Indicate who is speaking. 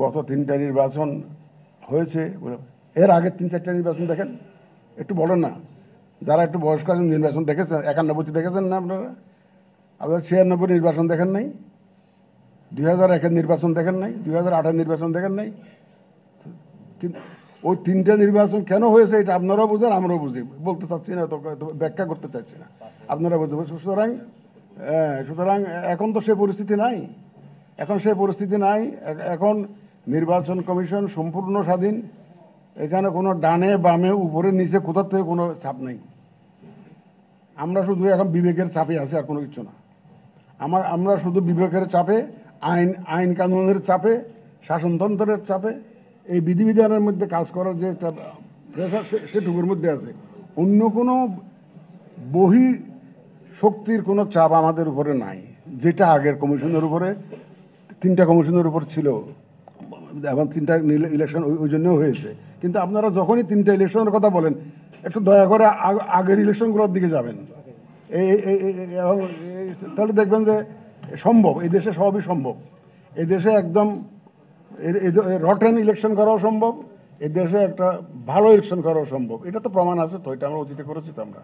Speaker 1: গত 3টা নির্বাচন হয়েছে, এর আগের 3-4টা নির্বাচন দেখেন, একটু বলেন না। যারা একটু বয়স্ক নির্বাচন দেখেছেন, 91 দেখেছেন না আপনারা? আপনারা 96 নির্বাচন দেখেন নাই, 2001-এর নির্বাচন দেখেন নাই, 2008-এর নির্বাচন দেখেন নাই। কিন্তু ওই 3টা নির্বাচন কেন হয়েছে এটা আপনারাও বুঝেন, আমরাও বুঝি। বলতে চাচ্ছি না, তো ব্যাখ্যা করতে চাচ্ছি না, আপনারা বুঝবেন। সুতরাং এখন তো সে পরিস্থিতি নাই, এখন সেই পরিস্থিতি নাই। এখন নির্বাচন কমিশন সম্পূর্ণ স্বাধীন। এখানে কোনো ডানে বামে উপরে নিচে কোথার থেকে কোনো চাপ নেই। আমরা শুধু এখন বিবেকের চাপে আছি, আর কোনো কিছু না। আমরা শুধু বিবেকের চাপে, আইন কানুনের চাপে, শাসনতন্ত্রের চাপে, এই বিধিবিধানের মধ্যে কাজ করার যে একটা প্রেশার, সেটুকুর মধ্যে আছে। অন্য কোনো বহি শক্তির কোনো চাপ আমাদের উপরে নাই, যেটা আগের কমিশনের উপরে, 3টা কমিশনের উপর ছিল। এখন 3টা ইলেকশন ওই জন্য হয়েছে। কিন্তু আপনারা যখনই 3টা ইলেকশনের কথা বলেন, একটু দয়া করে আগের ইলেকশনগুলোর দিকে যাবেন। তাহলে দেখবেন যে সম্ভব, এই দেশে সবই সম্ভব। এই দেশে একদম রটেন ইলেকশন করাও সম্ভব, এই দেশে একটা ভালো ইলেকশন করাও সম্ভব। এটা তো প্রমাণ আছে, তো এটা আমরা অতীতে করেছি তো আমরা।